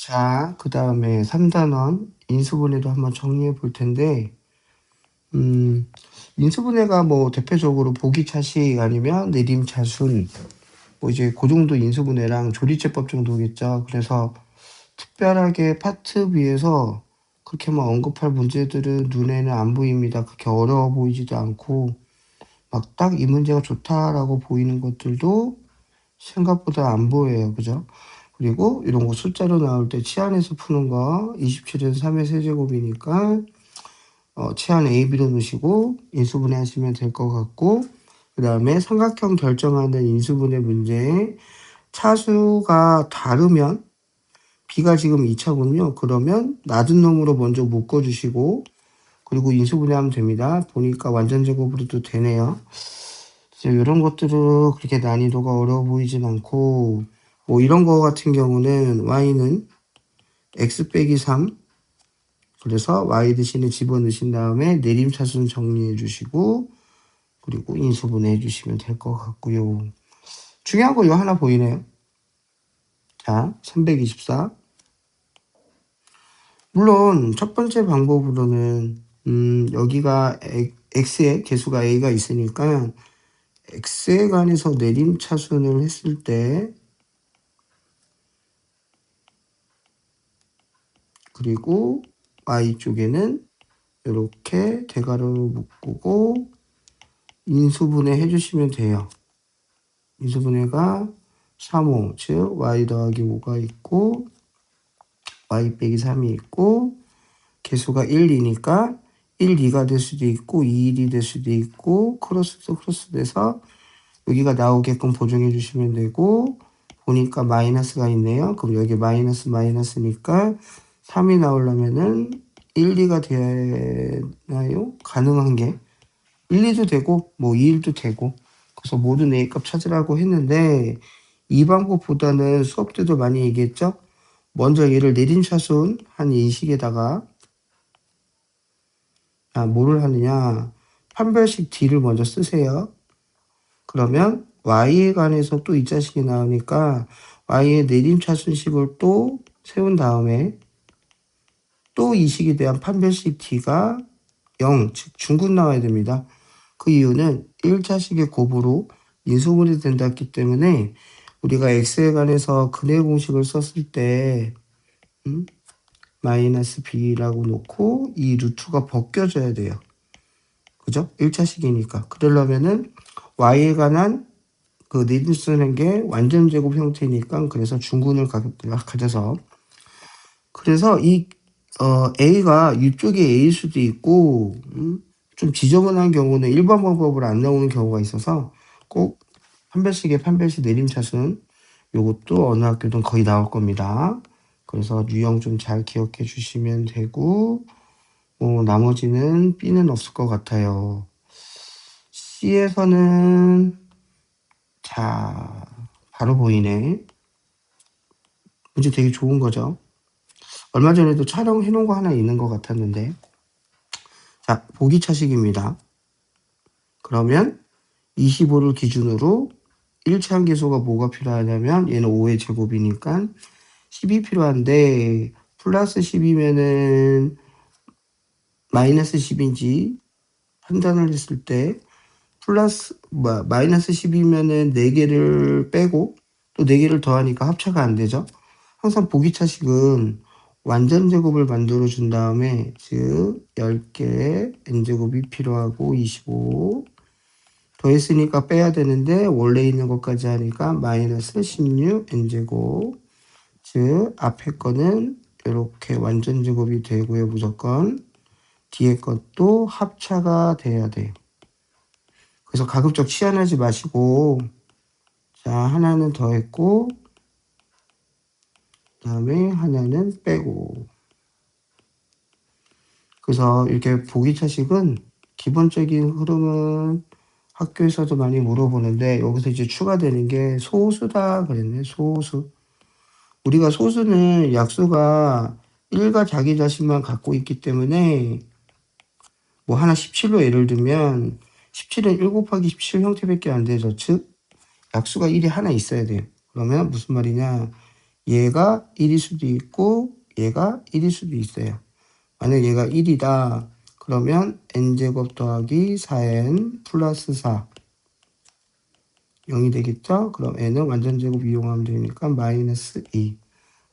자, 그 다음에 3단원 인수분해도 한번 정리해 볼 텐데, 인수분해가 뭐 대표적으로 보기차식 아니면 내림차순, 뭐 이제 그 정도 인수분해랑 조리제법 정도겠죠. 그래서 특별하게 파트 B에서 그렇게 막 언급할 문제들은 눈에는 안 보입니다. 그렇게 어려워 보이지도 않고, 막 딱 이 문제가 좋다라고 보이는 것들도 생각보다 안 보여요. 그죠? 그리고 이런 거 숫자로 나올 때 치안에서 푸는 거 27에서 3의 세제곱이니까 치안 A, B로 놓으시고 인수분해 하시면 될 것 같고, 그 다음에 삼각형 결정하는 인수분해 문제 차수가 다르면 B가 지금 2차군요. 그러면 낮은 놈으로 먼저 묶어주시고 그리고 인수분해하면 됩니다. 보니까 완전 제곱으로도 되네요. 이런 것들은 그렇게 난이도가 어려워 보이진 않고, 뭐 이런 거 같은 경우는 y는 x 빼기 3, 그래서 y 대신에 집어넣으신 다음에 내림차순 정리해 주시고 그리고 인수분해 해 주시면 될 것 같고요. 중요한 거 이거 하나 보이네요. 자, 324. 물론 첫 번째 방법으로는 여기가 x의 개수가 a가 있으니까 x에 관해서 내림차순을 했을 때, 그리고 y쪽에는 이렇게 대괄호로 묶고 인수분해 해주시면 돼요. 인수분해가 3호, 즉 y 더하기 5가 있고 y 빼기 3이 있고 개수가 1, 2니까 1, 2가 될 수도 있고 2, 1이 될 수도 있고 크로스 돼서 여기가 나오게끔 보정해 주시면 되고, 보니까 마이너스가 있네요. 그럼 여기 마이너스니까 3이 나오려면은 1, 2가 되나요? 가능한 게 1, 2도 되고 뭐 2, 1도 되고, 그래서 모든 A값 찾으라고 했는데 이 방법보다는 수업 때도 많이 얘기했죠. 먼저 얘를 내림차순 한 인식에다가 뭐를 하느냐, 판별식 D를 먼저 쓰세요. 그러면 y에 관해서 또 이 자식이 나오니까 y의 내림차순식을 또 세운 다음에 또 이 식에 대한 판별식 D가 0, 즉 중근 나와야 됩니다. 그 이유는 1차식의 곱으로 인수분해 된다기 때문에 우리가 x에 관해서 근해 공식을 썼을 때 마이너스 b라고 놓고 이 루트가 벗겨져야 돼요. 그죠? 1차식이니까. 그러려면은 y에 관한 그 내림 쓰는 게 완전 제곱 형태니까, 그래서 중근을 가져서, 그래서 이 A가 이쪽에 A일 수도 있고 좀 지저분한 경우는 일반 방법으로 안 나오는 경우가 있어서 꼭 판별식 내림차순 요것도 어느 학교든 거의 나올 겁니다. 그래서 유형 좀 잘 기억해 주시면 되고, 나머지는 B는 없을 것 같아요. C에서는 자, 바로 보이네. 문제 되게 좋은 거죠. 얼마 전에도 촬영해 놓은 거 하나 있는 것 같았는데. 자, 보기차식입니다. 그러면 25를 기준으로 1차항 계수가 뭐가 필요하냐면 얘는 5의 제곱이니까 10이 필요한데, 플러스 10이면은 마이너스 10인지 판단을 했을 때 마이너스 10이면은 4개를 빼고 또 4개를 더하니까 합차가 안 되죠. 항상 보기차식은 완전 제곱을 만들어 준 다음에, 즉 10개의 n제곱이 필요하고 25 더했으니까 빼야 되는데 원래 있는 것까지 하니까 마이너스 16 n제곱, 즉 앞에 거는 이렇게 완전 제곱이 되고요. 무조건 뒤에 것도 합차가 돼야 돼요. 그래서 가급적 치환하지 마시고, 자, 하나는 더했고 그 다음에 하나는 빼고. 그래서 이렇게 보기차식은 기본적인 흐름은 학교에서도 많이 물어보는데, 여기서 이제 추가되는 게 소수다 그랬네. 소수. 우리가 소수는 약수가 1과 자기 자신만 갖고 있기 때문에, 뭐 하나 17로 예를 들면 17은 1 곱하기 17 형태밖에 안 되죠. 즉 약수가 1이 하나 있어야 돼요. 그러면 무슨 말이냐, 얘가 1일 수도 있고 얘가 1일 수도 있어요. 만약 얘가 1이다. 그러면 n제곱 더하기 4n 플러스 4 0이 되겠죠? 그럼 n은 완전제곱 이용하면 되니까 마이너스 2.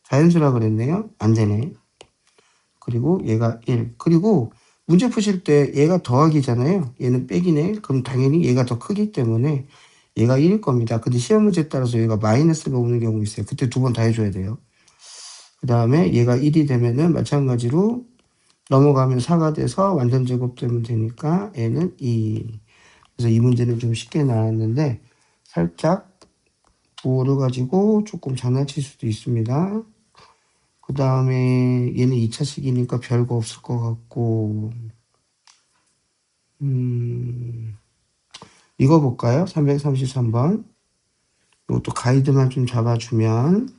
자연수라 그랬네요. 안 되네. 그리고 얘가 1. 그리고 문제 푸실 때 얘가 더하기잖아요. 얘는 빼기네. 그럼 당연히 얘가 더 크기 때문에 얘가 1일 겁니다. 근데 시험 문제에 따라서 얘가 마이너스가 오는 경우 있어요. 그때 두 번 다 해줘야 돼요. 그 다음에 얘가 1이 되면은 마찬가지로 넘어가면 4가 돼서 완전 제곱되면 되니까 얘는 2. 그래서 이 문제는 좀 쉽게 나왔는데 살짝 부호를 가지고 조금 장난칠 수도 있습니다. 그 다음에 얘는 2차식이니까 별거 없을 것 같고 이거 볼까요? 333번. 이것도 가이드만 좀 잡아주면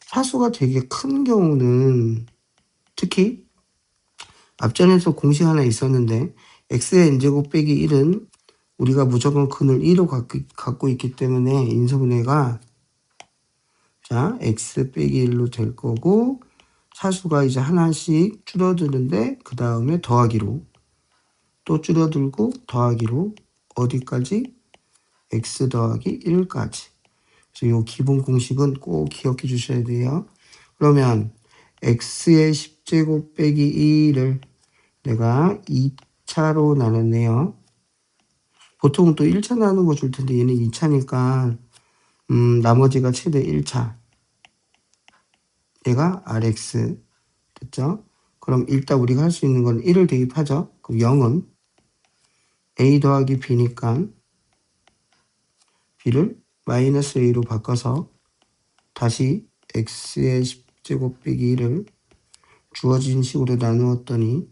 차수가 되게 큰 경우는 특히 앞전에서 공식 하나 있었는데 x의 n제곱 빼기 1은 우리가 무조건 근을 1로 갖고 있기 때문에 인수분해가 자 x 빼기 1로 될 거고 차수가 이제 하나씩 줄어드는데 그 다음에 더하기로 또 줄어들고 더하기로 어디까지? x 더하기 1까지. 그래서 이 기본 공식은 꼭 기억해 주셔야 돼요. 그러면 x의 10제곱 빼기 2를 내가 2차로 나눴네요. 보통은 또 1차 나누는 거 줄 텐데 얘는 2차니까 나머지가 최대 1차. 얘가 rx 됐죠? 그럼 일단 우리가 할 수 있는 건 1을 대입하죠. 그럼 0은 a 더하기 b니까 b를 마이너스 a로 바꿔서 다시 x의 10제곱 빼기 1을 주어진 식으로 나누었더니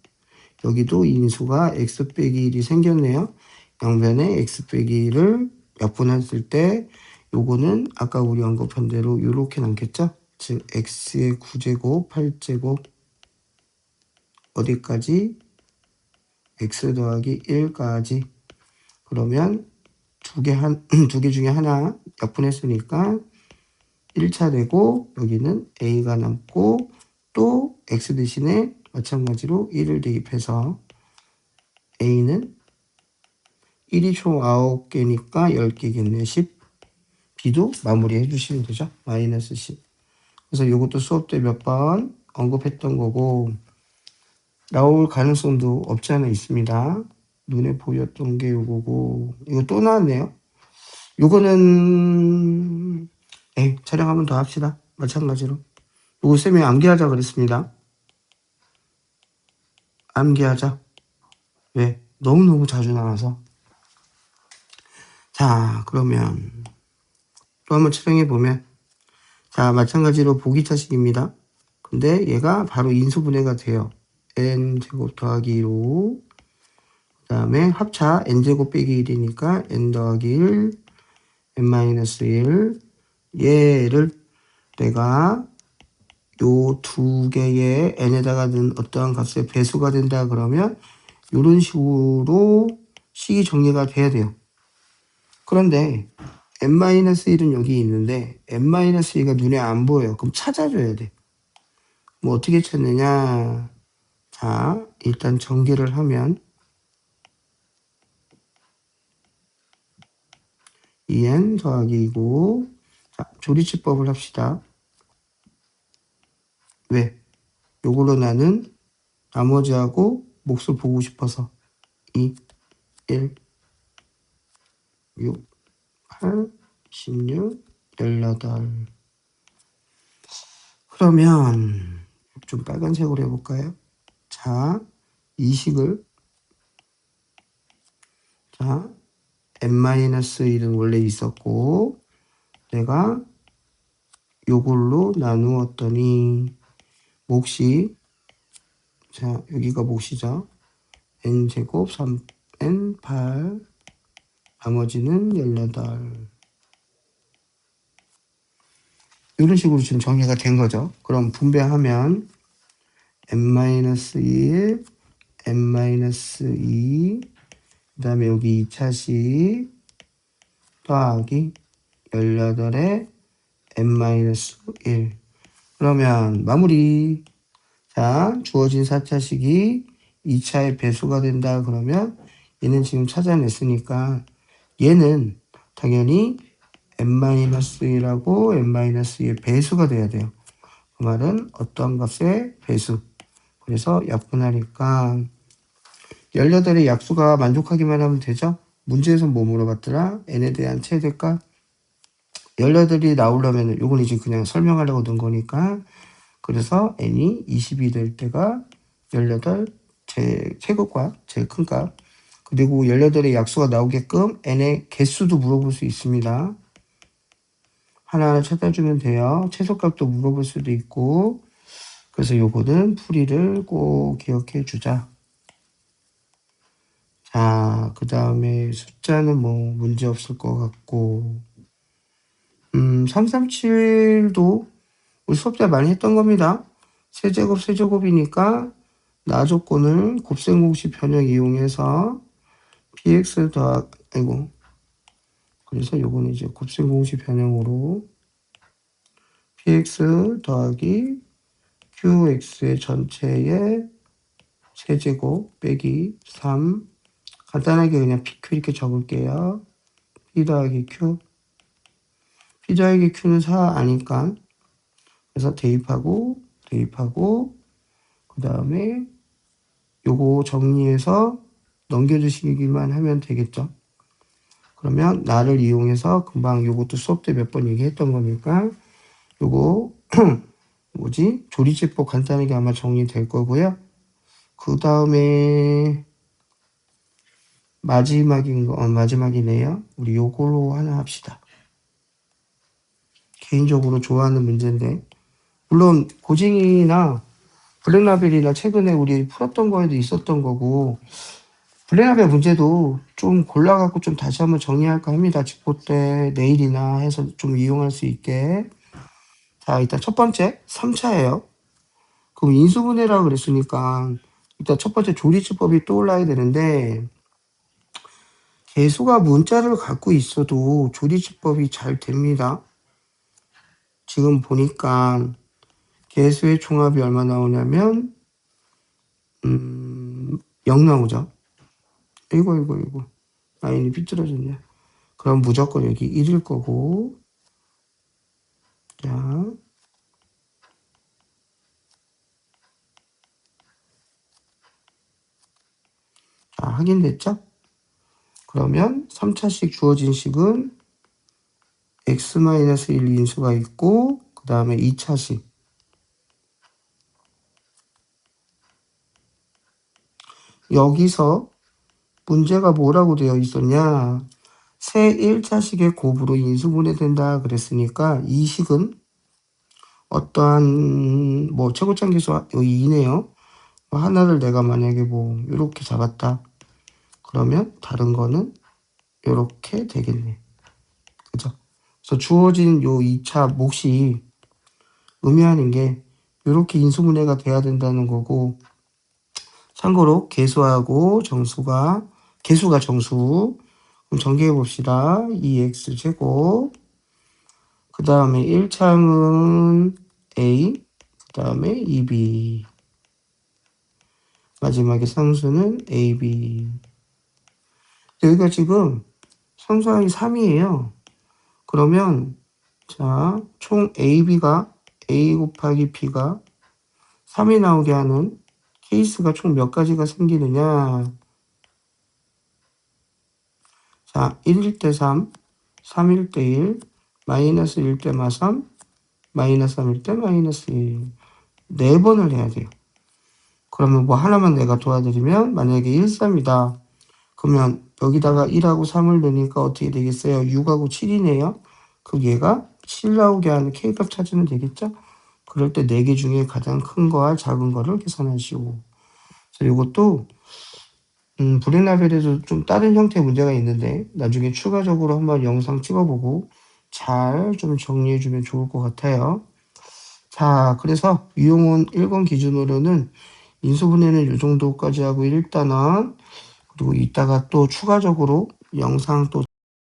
여기도 인수가 x 빼기 1이 생겼네요. 양변에 x 빼기 1을 약분했을 때 요거는 아까 우리 언급한 대로 이렇게 남겠죠? 즉 x의 9제곱 8제곱 어디까지? x 더하기 1까지. 그러면 두 개 중에 하나 약분했으니까 1차 되고 여기는 a가 남고 또 x 대신에 마찬가지로 1을 대입해서 a는 1이 총 9개니까 10개겠네요. 10. b도 마무리해 주시면 되죠. 마이너스 10. 그래서 이것도 수업 때 몇 번 언급했던 거고 나올 가능성도 없지 않아 있습니다. 눈에 보였던 게 요거고 이거 또 나왔네요. 요거는 촬영 한번 더 합시다. 마찬가지로 요거 쌤이 암기하자 그랬습니다. 암기하자. 왜? 너무너무 자주 나와서. 자 그러면 또 한번 촬영해 보면 자 마찬가지로 보기차식입니다. 근데 얘가 바로 인수분해가 돼요. n제곱 더하기 2로 그 다음에 합차 n제곱 빼기 1이니까 n 더하기 1 n-1 얘를 내가 요 두 개의 n에다가 넣은 어떠한 값의 배수가 된다 그러면 이런 식으로 식이 정리가 돼야 돼요. 그런데 n-1은 여기 있는데 n-2가 눈에 안 보여요. 그럼 찾아줘야 돼. 뭐 어떻게 찾느냐. 자 일단 전개를 하면 2n 더하기 2고 자 조리치법을 합시다. 왜? 요걸로 나는 나머지하고 몫을 보고 싶어서 2, 1, 6, 8, 16, 18 그러면 좀 빨간색으로 해볼까요? 자, 이 식을 자 n-1은 원래 있었고 내가 요걸로 나누었더니 몫이 자 여기가 몫이죠. n제곱 3n 8 나머지는 18 이런 식으로 지금 정리가 된 거죠. 그럼 분배하면 n-1, n-2 그 다음에 여기 2차식 더하기 18에 n-1. 그러면 마무리. 자, 주어진 4차식이 2차의 배수가 된다. 그러면 얘는 지금 찾아냈으니까 얘는 당연히 n-1하고 n-2의 배수가 돼야 돼요. 그 말은 어떠한 값의 배수. 그래서 약분하니까 18의 약수가 만족하기만 하면 되죠. 문제에서 뭐 물어봤더라? n에 대한 최대값. 18이 나오려면 요건 이제 그냥 설명하려고 넣은 거니까 그래서 n이 20이 될 때가 18 최고값, 제일 큰 값. 그리고 18의 약수가 나오게끔 n의 개수도 물어볼 수 있습니다. 하나하나 찾아주면 돼요. 최소값도 물어볼 수도 있고. 그래서 요거는 풀이를 꼭 기억해 주자. 자, 그 다음에 숫자는 뭐 문제 없을 것 같고 337도 우리 수업자 많이 했던 겁니다. 세제곱이니까 나 조건을 곱셈공식 변형 이용해서 px 그래서 요거는 이제 곱셈공식 변형으로 px 더하기 qx의 전체의 세제곱 빼기 3 간단하게 그냥 pq 이렇게 적을게요. p 더하기 q p 더하기 q는 4 아니까 그래서 대입하고 그 다음에 요거 정리해서 넘겨주시기만 하면 되겠죠. 그러면 나를 이용해서 금방 요것도 수업 때 몇 번 얘기했던 거니까 요거 뭐지? 조리제법 간단하게 아마 정리될 거고요. 그 다음에 마지막이네요. 우리 요걸로 하나 합시다. 개인적으로 좋아하는 문제인데 물론 고징이나 블랙라벨이나 최근에 우리 풀었던 거에도 있었던 거고 블랙라벨 문제도 좀 골라갖고 좀 다시 한번 정리할까 합니다. 직보 때 내일이나 해서 좀 이용할 수 있게. 자, 일단 첫 번째 3차예요. 그럼 인수분해라고 그랬으니까 일단 첫 번째 조리제법이 떠올라야 되는데 개수가 문자를 갖고 있어도 조리제법이 잘 됩니다. 지금 보니까 개수의 총합이 얼마 나오냐면 0 나오죠. 이거 라인이 삐뚤어졌네. 그럼 무조건 여기 1일 거고 자 확인됐죠? 그러면 3차식 주어진 식은 x-1 인수가 있고 그 다음에 2차식 여기서 문제가 뭐라고 되어 있었냐 새 1차식의 곱으로 인수분해된다 그랬으니까 이 식은 어떠한 뭐 최고점 계수 여기 2네요. 하나를 내가 만약에 뭐 이렇게 잡았다. 그러면 다른 거는 이렇게 되겠네. 그죠? 그래서 주어진 요 2차 몫이 의미하는 게 이렇게 인수분해가 돼야 된다는 거고 참고로 개수가 정수. 그럼 전개해 봅시다. 2x제곱 그 다음에 1창은 a 그 다음에 2b 마지막에 상수는 ab 여기가 지금 상수항이 3이에요. 그러면 자, 총 ab가 a 곱하기 b가 3이 나오게 하는 케이스가 총 몇 가지가 생기느냐 자, 1일 때 3, 3일 때 1, 마이너스 1 때 마3, 마이너스 3일 때 마이너스 1 4번을 해야 돼요. 그러면 뭐 하나만 내가 도와드리면 만약에 1, 3이다. 그러면 여기다가 1하고 3을 넣으니까 어떻게 되겠어요? 6하고 7이네요. 그럼 얘가 7 나오게 하는 K값 찾으면 되겠죠? 그럴 때 4개 중에 가장 큰 거와 작은 거를 계산하시오. 그래서 이것도 블랙라벨에도 좀 다른 형태의 문제가 있는데 나중에 추가적으로 한번 영상 찍어보고 잘 좀 정리해주면 좋을 것 같아요. 자, 그래서 유용원 1권 기준으로는 인수분해는 이 정도까지 하고 일단은 그리고 이따가 또 추가적으로 영상 또